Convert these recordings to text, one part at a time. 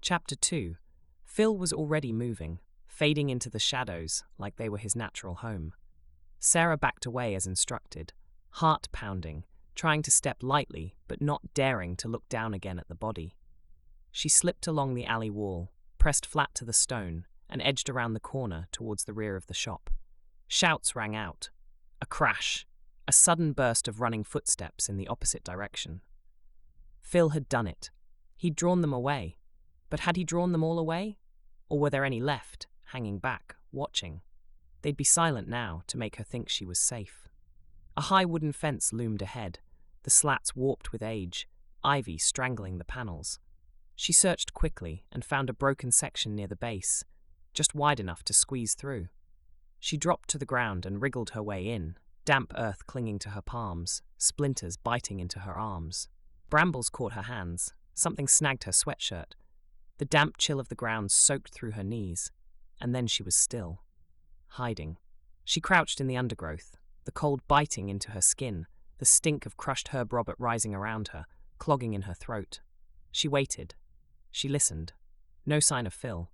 Chapter 2. Phil was already moving, fading into the shadows like they were his natural home. Sarah backed away as instructed, heart pounding, trying to step lightly but not daring to look down again at the body. She slipped along the alley wall, pressed flat to the stone, and edged around the corner towards the rear of the shop. Shouts rang out. A crash. A sudden burst of running footsteps in the opposite direction. Phil had done it. He'd drawn them away. But had he drawn them all away? Or were there any left, hanging back, watching? They'd be silent now to make her think she was safe. A high wooden fence loomed ahead, the slats warped with age, ivy strangling the panels. She searched quickly and found a broken section near the base, just wide enough to squeeze through. She dropped to the ground and wriggled her way in, damp earth clinging to her palms, splinters biting into her arms. Brambles caught her hands, something snagged her sweatshirt. The damp chill of the ground soaked through her knees, and then she was still, hiding. She crouched in the undergrowth, the cold biting into her skin, the stink of crushed herb Robert rising around her, clogging in her throat. She waited. She listened. No sign of Phil.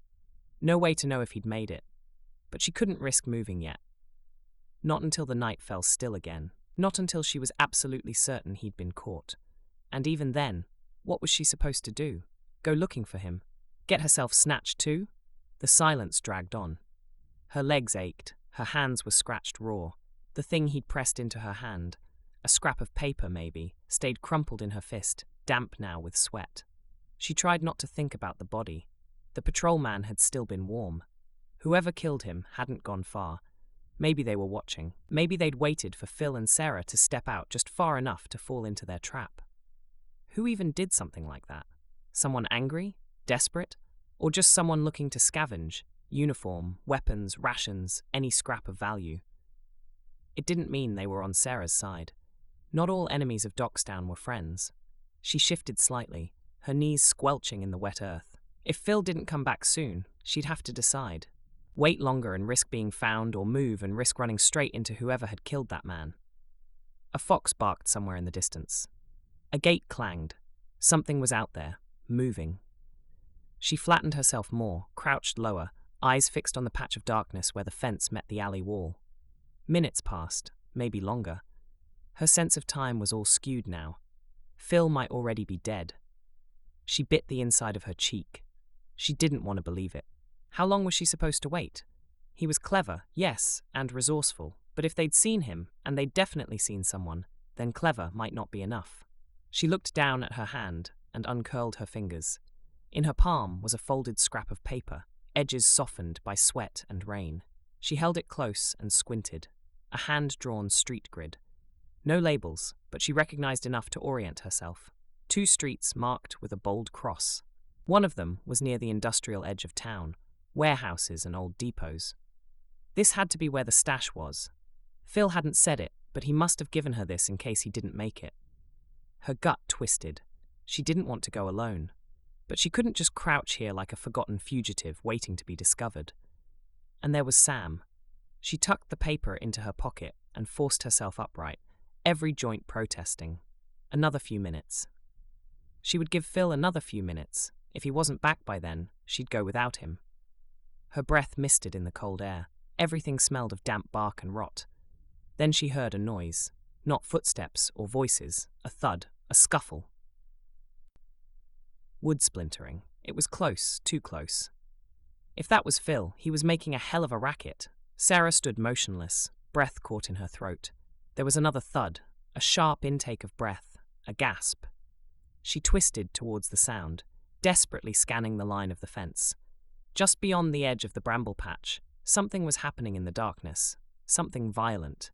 No way to know if he'd made it. But she couldn't risk moving yet. Not until the night fell still again. Not until she was absolutely certain he'd been caught. And even then, what was she supposed to do? Go looking for him? Get herself snatched too? The silence dragged on. Her legs ached. Her hands were scratched raw. The thing he'd pressed into her hand, a scrap of paper maybe, stayed crumpled in her fist, damp now with sweat. She tried not to think about the body. The patrolman had still been warm. Whoever killed him hadn't gone far. Maybe they were watching. Maybe they'd waited for Phil and Sarah to step out just far enough to fall into their trap. Who even did something like that? Someone angry? Desperate? Or just someone looking to scavenge? Uniform, weapons, rations, any scrap of value. It didn't mean they were on Sarah's side. Not all enemies of Dockstown were friends. She shifted slightly, her knees squelching in the wet earth. If Phil didn't come back soon, she'd have to decide. Wait longer and risk being found, or move and risk running straight into whoever had killed that man. A fox barked somewhere in the distance. A gate clanged. Something was out there, moving. She flattened herself more, crouched lower, eyes fixed on the patch of darkness where the fence met the alley wall. Minutes passed, maybe longer. Her sense of time was all skewed now. Phil might already be dead. She bit the inside of her cheek. She didn't want to believe it. How long was she supposed to wait? He was clever, yes, and resourceful, but if they'd seen him, and they'd definitely seen someone, then clever might not be enough. She looked down at her hand and uncurled her fingers. In her palm was a folded scrap of paper, edges softened by sweat and rain. She held it close and squinted. A hand-drawn street grid. No labels, but she recognized enough to orient herself. 2 streets marked with a bold cross. One of them was near the industrial edge of town, warehouses and old depots. This had to be where the stash was. Phil hadn't said it, but he must have given her this in case he didn't make it. Her gut twisted. She didn't want to go alone. But she couldn't just crouch here like a forgotten fugitive waiting to be discovered. And there was Sam. She tucked the paper into her pocket and forced herself upright, every joint protesting. Another few minutes. She would give Phil another few minutes. If he wasn't back by then, she'd go without him. Her breath misted in the cold air. Everything smelled of damp bark and rot. Then she heard a noise. Not footsteps or voices. A thud. A scuffle. Wood splintering. It was close, too close. If that was Phil, he was making a hell of a racket. Sarah stood motionless, breath caught in her throat. There was another thud, a sharp intake of breath, a gasp. She twisted towards the sound, desperately scanning the line of the fence. Just beyond the edge of the bramble patch, something was happening in the darkness, something violent.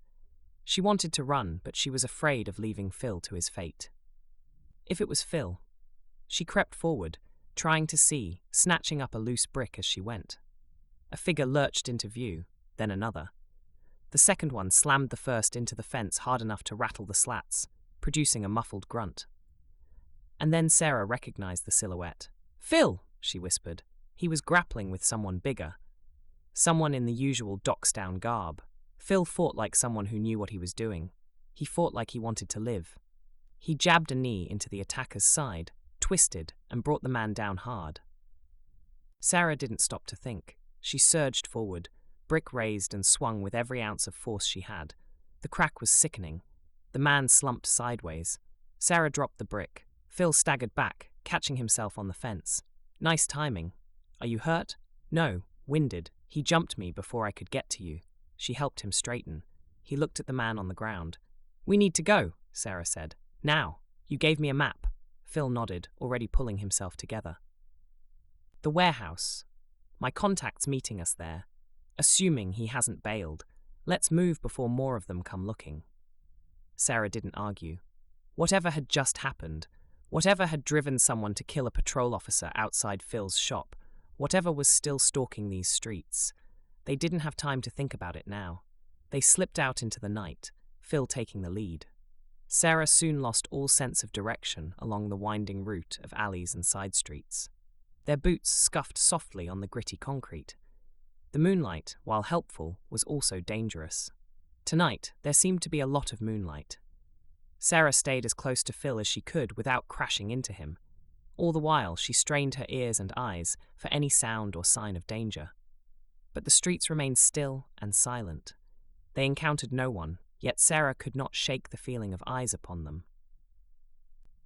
She wanted to run, but she was afraid of leaving Phil to his fate. If it was Phil, she crept forward, trying to see, snatching up a loose brick as she went. A figure lurched into view, then another. The second one slammed the first into the fence hard enough to rattle the slats, producing a muffled grunt. And then Sarah recognized the silhouette. "Phil!" she whispered. He was grappling with someone bigger. Someone in the usual Dockstown garb. Phil fought like someone who knew what he was doing. He fought like he wanted to live. He jabbed a knee into the attacker's side, twisted, and brought the man down hard. Sarah didn't stop to think. She surged forward, brick raised and swung with every ounce of force she had. The crack was sickening. The man slumped sideways. Sarah dropped the brick. Phil staggered back, catching himself on the fence. Nice timing. Are you hurt? No, winded. He jumped me before I could get to you. She helped him straighten. He looked at the man on the ground. We need to go, Sarah said. Now. You gave me a map. Phil nodded, already pulling himself together. The warehouse. My contact's meeting us there. Assuming he hasn't bailed. Let's move before more of them come looking. Sarah didn't argue. Whatever had just happened, whatever had driven someone to kill a patrol officer outside Phil's shop, whatever was still stalking these streets, they didn't have time to think about it now. They slipped out into the night, Phil taking the lead. Sarah soon lost all sense of direction along the winding route of alleys and side streets. Their boots scuffed softly on the gritty concrete. The moonlight, while helpful, was also dangerous. Tonight, there seemed to be a lot of moonlight. Sarah stayed as close to Phil as she could without crashing into him. All the while, she strained her ears and eyes for any sound or sign of danger. But the streets remained still and silent. They encountered no one, yet Sarah could not shake the feeling of eyes upon them.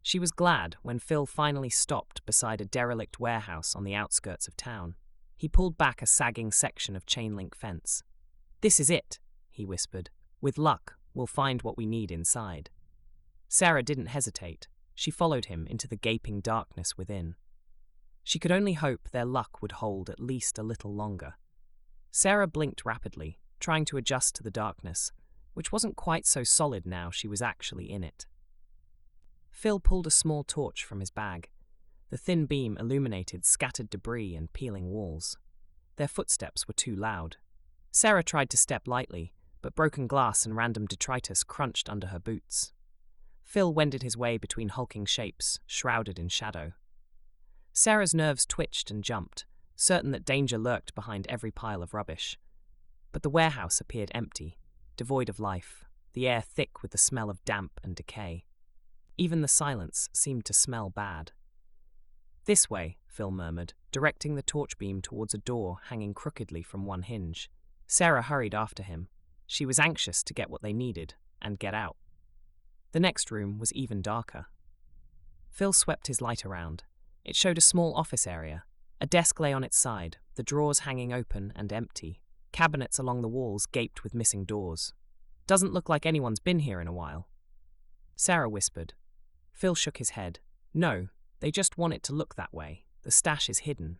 She was glad when Phil finally stopped beside a derelict warehouse on the outskirts of town. He pulled back a sagging section of chain-link fence. This is it, he whispered. With luck, we'll find what we need inside. Sarah didn't hesitate. She followed him into the gaping darkness within. She could only hope their luck would hold at least a little longer. Sarah blinked rapidly, trying to adjust to the darkness, which wasn't quite so solid now she was actually in it. Phil pulled a small torch from his bag. The thin beam illuminated scattered debris and peeling walls. Their footsteps were too loud. Sarah tried to step lightly, but broken glass and random detritus crunched under her boots. Phil wended his way between hulking shapes, shrouded in shadow. Sarah's nerves twitched and jumped, certain that danger lurked behind every pile of rubbish. But the warehouse appeared empty, devoid of life, the air thick with the smell of damp and decay. Even the silence seemed to smell bad. This way, Phil murmured, directing the torch beam towards a door hanging crookedly from one hinge. Sarah hurried after him. She was anxious to get what they needed and get out. The next room was even darker. Phil swept his light around. It showed a small office area. A desk lay on its side, the drawers hanging open and empty. Cabinets along the walls gaped with missing doors. Doesn't look like anyone's been here in a while. Sarah whispered. Phil shook his head. No, they just want it to look that way. The stash is hidden.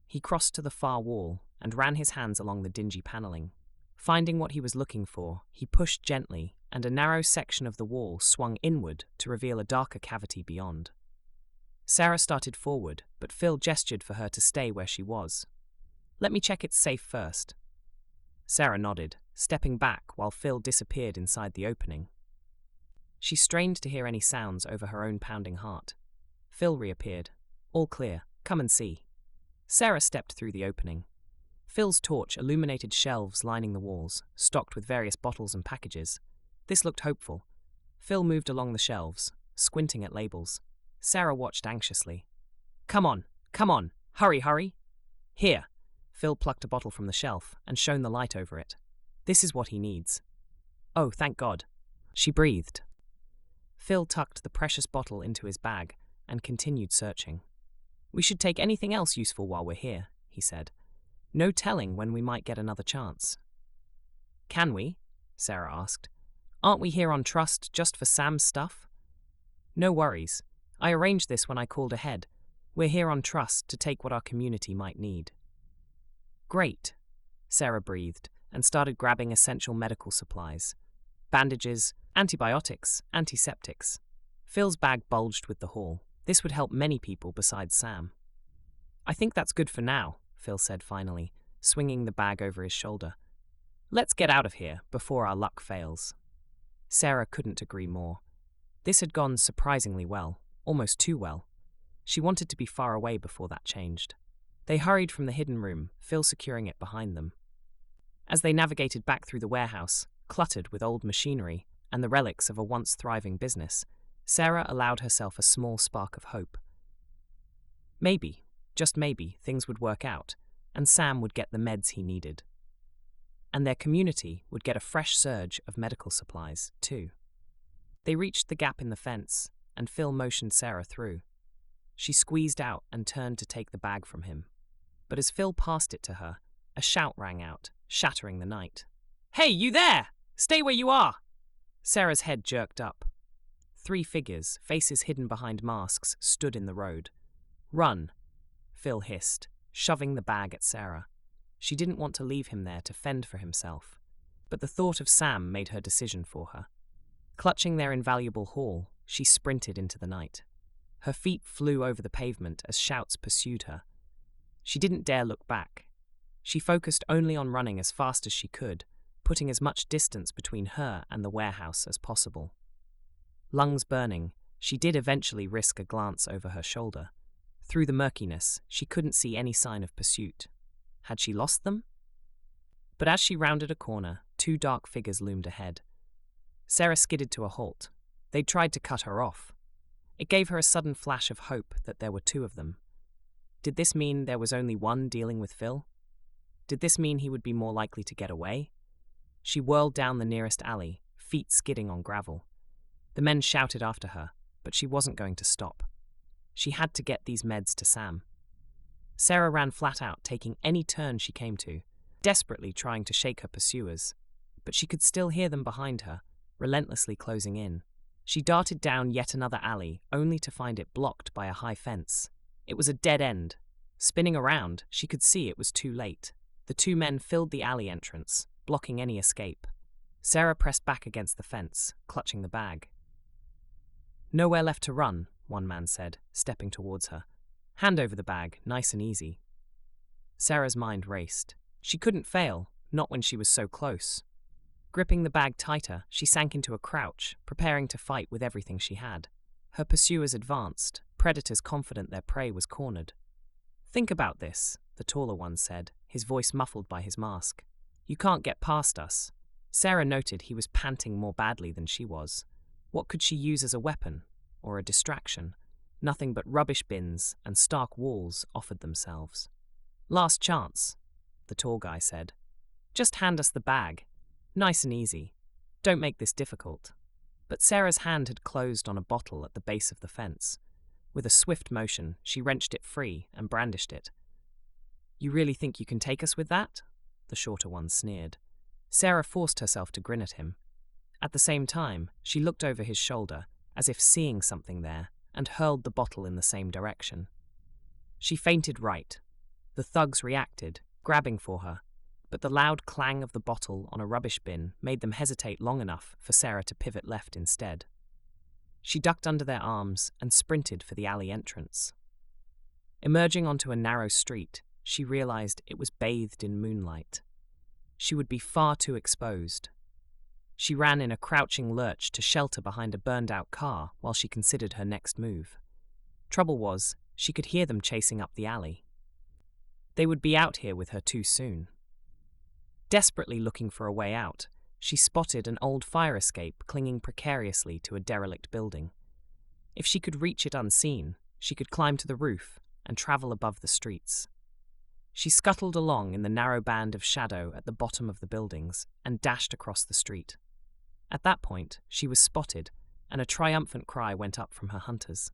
He crossed to the far wall and ran his hands along the dingy paneling. Finding what he was looking for, he pushed gently, and a narrow section of the wall swung inward to reveal a darker cavity beyond. Sarah started forward, but Phil gestured for her to stay where she was. Let me check it's safe first. Sarah nodded, stepping back while Phil disappeared inside the opening. She strained to hear any sounds over her own pounding heart. Phil reappeared. All clear. Come and see. Sarah stepped through the opening. Phil's torch illuminated shelves lining the walls, stocked with various bottles and packages. This looked hopeful. Phil moved along the shelves, squinting at labels. Sarah watched anxiously. Come on, hurry, hurry. Here. Phil plucked a bottle from the shelf and shone the light over it. This is what he needs. Oh, thank God. She breathed. Phil tucked the precious bottle into his bag and continued searching. We should take anything else useful while we're here, he said. No telling when we might get another chance. Can we? Sarah asked. Aren't we here on trust just for Sam's stuff? No worries. I arranged this when I called ahead. We're here on trust to take what our community might need. Great, Sarah breathed and started grabbing essential medical supplies. Bandages, antibiotics, antiseptics. Phil's bag bulged with the haul. This would help many people besides Sam. I think that's good for now, Phil said finally, swinging the bag over his shoulder. Let's get out of here before our luck fails. Sarah couldn't agree more. This had gone surprisingly well, almost too well. She wanted to be far away before that changed. They hurried from the hidden room, Phil securing it behind them. As they navigated back through the warehouse, cluttered with old machinery and the relics of a once thriving business, Sarah allowed herself a small spark of hope. Maybe, just maybe, things would work out, and Sam would get the meds he needed. And their community would get a fresh surge of medical supplies, too. They reached the gap in the fence, and Phil motioned Sarah through. She squeezed out and turned to take the bag from him. But as Phil passed it to her, a shout rang out, shattering the night. "Hey, you there! Stay where you are!" Sarah's head jerked up. 3 figures, faces hidden behind masks, stood in the road. "Run," Phil hissed, shoving the bag at Sarah. She didn't want to leave him there to fend for himself, but the thought of Sam made her decision for her. Clutching their invaluable haul, she sprinted into the night. Her feet flew over the pavement as shouts pursued her. She didn't dare look back. She focused only on running as fast as she could, putting as much distance between her and the warehouse as possible. Lungs burning, she did eventually risk a glance over her shoulder. Through the murkiness, she couldn't see any sign of pursuit. Had she lost them? But as she rounded a corner, 2 dark figures loomed ahead. Sarah skidded to a halt. They'd tried to cut her off. It gave her a sudden flash of hope that there were 2 of them. Did this mean there was only one dealing with Phil? Did this mean he would be more likely to get away? She whirled down the nearest alley, feet skidding on gravel. The men shouted after her, but she wasn't going to stop. She had to get these meds to Sam. Sarah ran flat out, taking any turn she came to, desperately trying to shake her pursuers. But she could still hear them behind her, relentlessly closing in. She darted down yet another alley, only to find it blocked by a high fence. It was a dead end. Spinning around, she could see it was too late. The 2 men filled the alley entrance, blocking any escape. Sarah pressed back against the fence, clutching the bag. "Nowhere left to run," one man said, stepping towards her. "Hand over the bag, nice and easy." Sarah's mind raced. She couldn't fail, not when she was so close. Gripping the bag tighter, she sank into a crouch, preparing to fight with everything she had. Her pursuers advanced, predators confident their prey was cornered. "Think about this," the taller one said, his voice muffled by his mask. "You can't get past us." Sarah noted he was panting more badly than she was. What could she use as a weapon, or a distraction? Nothing but rubbish bins and stark walls offered themselves. "Last chance," the tall guy said. "Just hand us the bag. Nice and easy. Don't make this difficult." But Sarah's hand had closed on a bottle at the base of the fence. With a swift motion, she wrenched it free and brandished it. "You really think you can take us with that?" the shorter one sneered. Sarah forced herself to grin at him. At the same time, she looked over his shoulder, as if seeing something there, and hurled the bottle in the same direction. She feinted right. The thugs reacted, grabbing for her, but the loud clang of the bottle on a rubbish bin made them hesitate long enough for Sarah to pivot left instead. She ducked under their arms and sprinted for the alley entrance. Emerging onto a narrow street, she realized it was bathed in moonlight. She would be far too exposed. She ran in a crouching lurch to shelter behind a burned-out car while she considered her next move. Trouble was, she could hear them chasing up the alley. They would be out here with her too soon. Desperately looking for a way out, she spotted an old fire escape clinging precariously to a derelict building. If she could reach it unseen, she could climb to the roof and travel above the streets. She scuttled along in the narrow band of shadow at the bottom of the buildings and dashed across the street. At that point, she was spotted, and a triumphant cry went up from her hunters.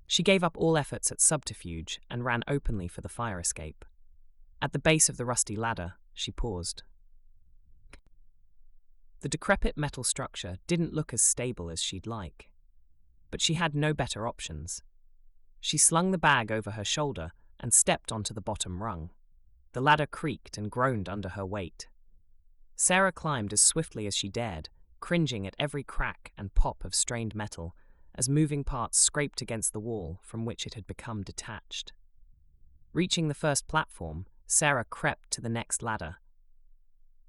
She gave up all efforts at subterfuge and ran openly for the fire escape. At the base of the rusty ladder, she paused. The decrepit metal structure didn't look as stable as she'd like. But she had no better options. She slung the bag over her shoulder and stepped onto the bottom rung. The ladder creaked and groaned under her weight. Sarah climbed as swiftly as she dared, cringing at every crack and pop of strained metal as moving parts scraped against the wall from which it had become detached. Reaching the first platform, Sarah crept to the next ladder,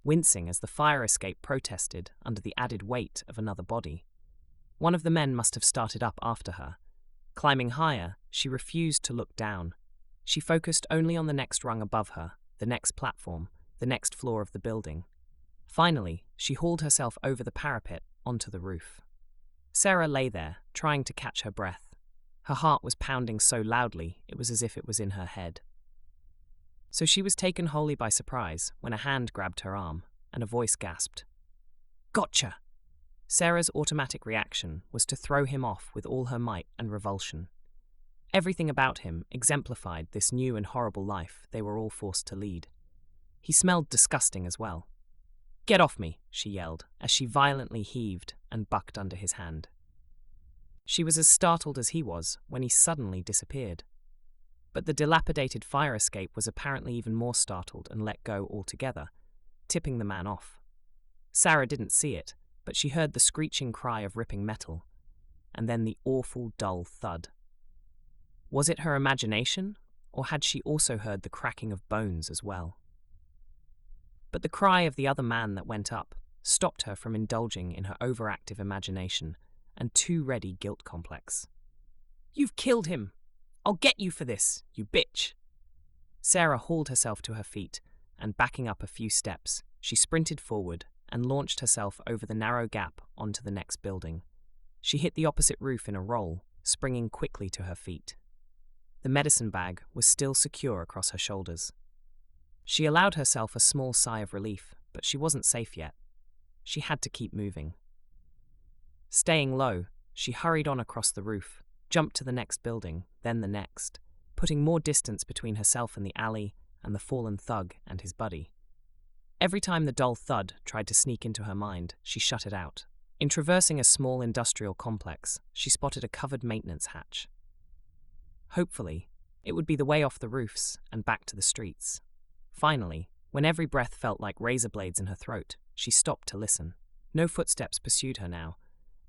wincing as the fire escape protested under the added weight of another body. One of the men must have started up after her. Climbing higher, she refused to look down. She focused only on the next rung above her, the next platform, the next floor of the building. Finally, she hauled herself over the parapet onto the roof. Sarah lay there, trying to catch her breath. Her heart was pounding so loudly it was as if it was in her head. So she was taken wholly by surprise when a hand grabbed her arm and a voice gasped, "Gotcha!" Sarah's automatic reaction was to throw him off with all her might and revulsion. Everything about him exemplified this new and horrible life they were all forced to lead. He smelled disgusting as well. "Get off me," she yelled, as she violently heaved and bucked under his hand. She was as startled as he was when he suddenly disappeared. But the dilapidated fire escape was apparently even more startled and let go altogether, tipping the man off. Sarah didn't see it, but she heard the screeching cry of ripping metal, and then the awful dull thud. Was it her imagination, or had she also heard the cracking of bones as well? But the cry of the other man that went up stopped her from indulging in her overactive imagination and too ready guilt complex. "You've killed him! I'll get you for this, you bitch!" Sarah hauled herself to her feet, and backing up a few steps, she sprinted forward and launched herself over the narrow gap onto the next building. She hit the opposite roof in a roll, springing quickly to her feet. The medicine bag was still secure across her shoulders. She allowed herself a small sigh of relief, but she wasn't safe yet. She had to keep moving. Staying low, she hurried on across the roof, jumped to the next building, then the next, putting more distance between herself and the alley and the fallen thug and his buddy. Every time the dull thud tried to sneak into her mind, she shut it out. In traversing a small industrial complex, she spotted a covered maintenance hatch. Hopefully, it would be the way off the roofs and back to the streets. Finally, when every breath felt like razor blades in her throat, she stopped to listen. No footsteps pursued her now.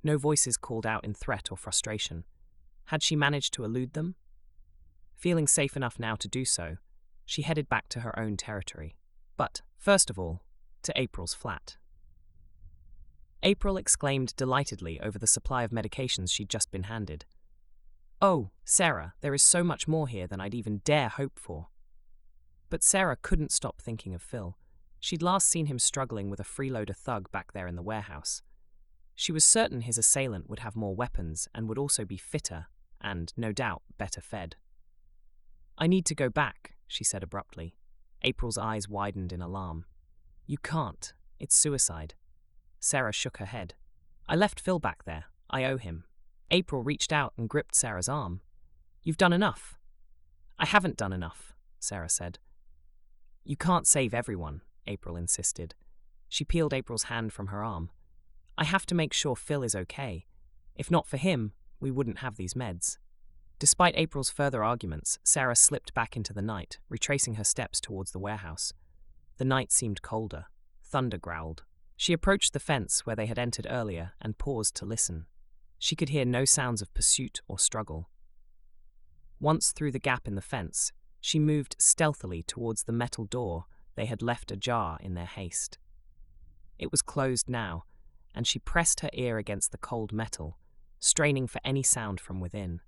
No voices called out in threat or frustration. Had she managed to elude them? Feeling safe enough now to do so, she headed back to her own territory. But, first of all, to April's flat. April exclaimed delightedly over the supply of medications she'd just been handed. "Oh, Sarah, there is so much more here than I'd even dare hope for." But Sarah couldn't stop thinking of Phil. She'd last seen him struggling with a freeloader thug back there in the warehouse. She was certain his assailant would have more weapons and would also be fitter and, no doubt, better fed. "I need to go back," she said abruptly. April's eyes widened in alarm. "You can't. It's suicide." Sarah shook her head. "I left Phil back there. I owe him." April reached out and gripped Sarah's arm. "You've done enough." "I haven't done enough," Sarah said. "You can't save everyone," April insisted. She peeled April's hand from her arm. "I have to make sure Phil is okay. If not for him, we wouldn't have these meds." Despite April's further arguments, Sarah slipped back into the night, retracing her steps towards the warehouse. The night seemed colder. Thunder growled. She approached the fence where they had entered earlier and paused to listen. She could hear no sounds of pursuit or struggle. Once through the gap in the fence, she moved stealthily towards the metal door they had left ajar in their haste. It was closed now, and she pressed her ear against the cold metal, straining for any sound from within.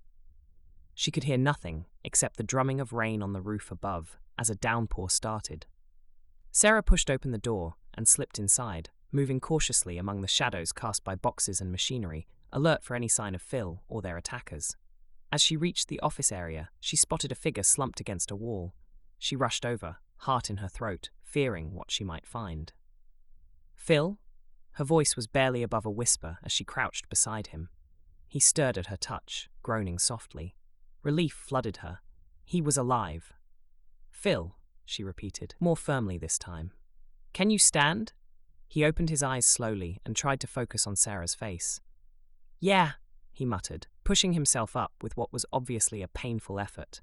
She could hear nothing except the drumming of rain on the roof above as a downpour started. Sarah pushed open the door and slipped inside, moving cautiously among the shadows cast by boxes and machinery, alert for any sign of Phil or their attackers. As she reached the office area, she spotted a figure slumped against a wall. She rushed over, heart in her throat, fearing what she might find. "Phil?" Her voice was barely above a whisper as she crouched beside him. He stirred at her touch, groaning softly. Relief flooded her. He was alive. "Phil," she repeated, more firmly this time. "Can you stand?" He opened his eyes slowly and tried to focus on Sarah's face. "Yeah," he muttered, pushing himself up with what was obviously a painful effort.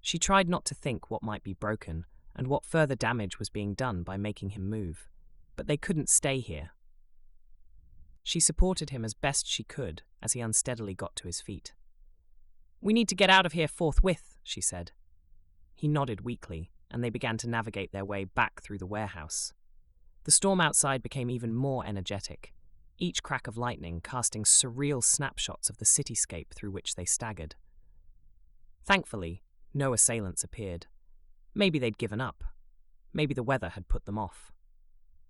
She tried not to think what might be broken and what further damage was being done by making him move. But they couldn't stay here. She supported him as best she could as he unsteadily got to his feet. "We need to get out of here forthwith," she said. He nodded weakly, and they began to navigate their way back through the warehouse. The storm outside became even more energetic, each crack of lightning casting surreal snapshots of the cityscape through which they staggered. Thankfully, no assailants appeared. Maybe they'd given up. Maybe the weather had put them off.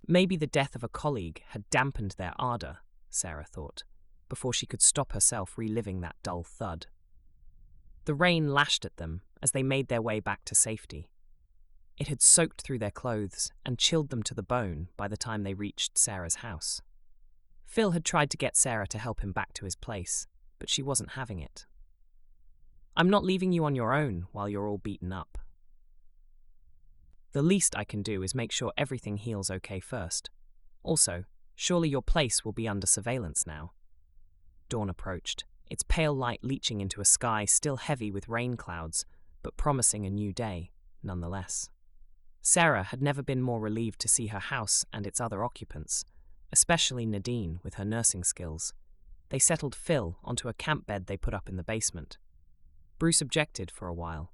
Maybe the death of a colleague had dampened their ardor, Sarah thought, before she could stop herself reliving that dull thud. The rain lashed at them as they made their way back to safety. It had soaked through their clothes and chilled them to the bone by the time they reached Sarah's house. Phil had tried to get Sarah to help him back to his place, but she wasn't having it. "I'm not leaving you on your own while you're all beaten up. The least I can do is make sure everything heals okay first. Also, surely your place will be under surveillance now." Dawn approached, its pale light leaching into a sky still heavy with rain clouds, but promising a new day, nonetheless. Sarah had never been more relieved to see her house and its other occupants, especially Nadine with her nursing skills. They settled Phil onto a camp bed they put up in the basement. Bruce objected for a while.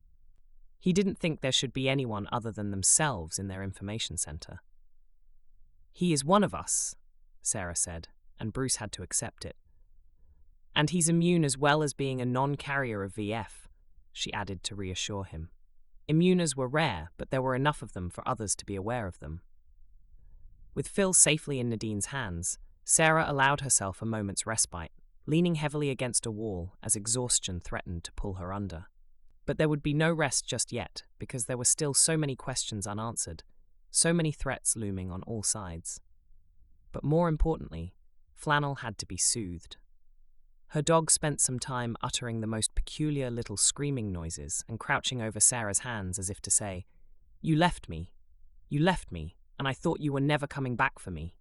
He didn't think there should be anyone other than themselves in their information center. "He is one of us," Sarah said, and Bruce had to accept it. "And he's immune as well as being a non-carrier of VF," she added to reassure him. Immuners were rare, but there were enough of them for others to be aware of them. With Phil safely in Nadine's hands, Sarah allowed herself a moment's respite, leaning heavily against a wall as exhaustion threatened to pull her under. But there would be no rest just yet, because there were still so many questions unanswered, so many threats looming on all sides. But more importantly, Flannel had to be soothed. Her dog spent some time uttering the most peculiar little screaming noises and crouching over Sarah's hands as if to say, "You left me, and I thought you were never coming back for me."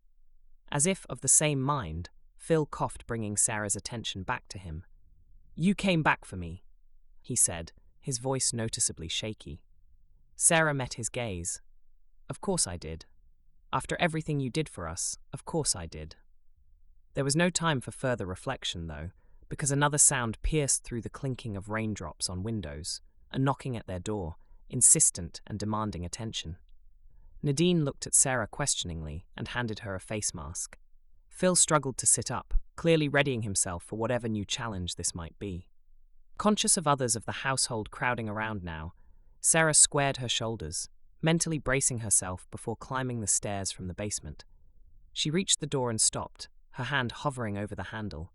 As if of the same mind, Phil coughed, bringing Sarah's attention back to him. "You came back for me," he said, his voice noticeably shaky. Sarah met his gaze. "Of course I did. After everything you did for us, of course I did." There was no time for further reflection, though, because another sound pierced through the clinking of raindrops on windows, a knocking at their door, insistent and demanding attention. Nadine looked at Sarah questioningly and handed her a face mask. Phil struggled to sit up, clearly readying himself for whatever new challenge this might be. Conscious of others of the household crowding around now, Sarah squared her shoulders, mentally bracing herself before climbing the stairs from the basement. She reached the door and stopped, her hand hovering over the handle.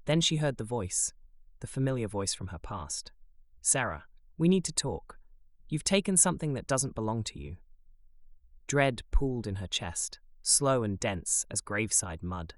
Then she heard the voice, the familiar voice from her past. "Sarah, we need to talk. You've taken something that doesn't belong to you." Dread pooled in her chest, slow and dense as graveside mud.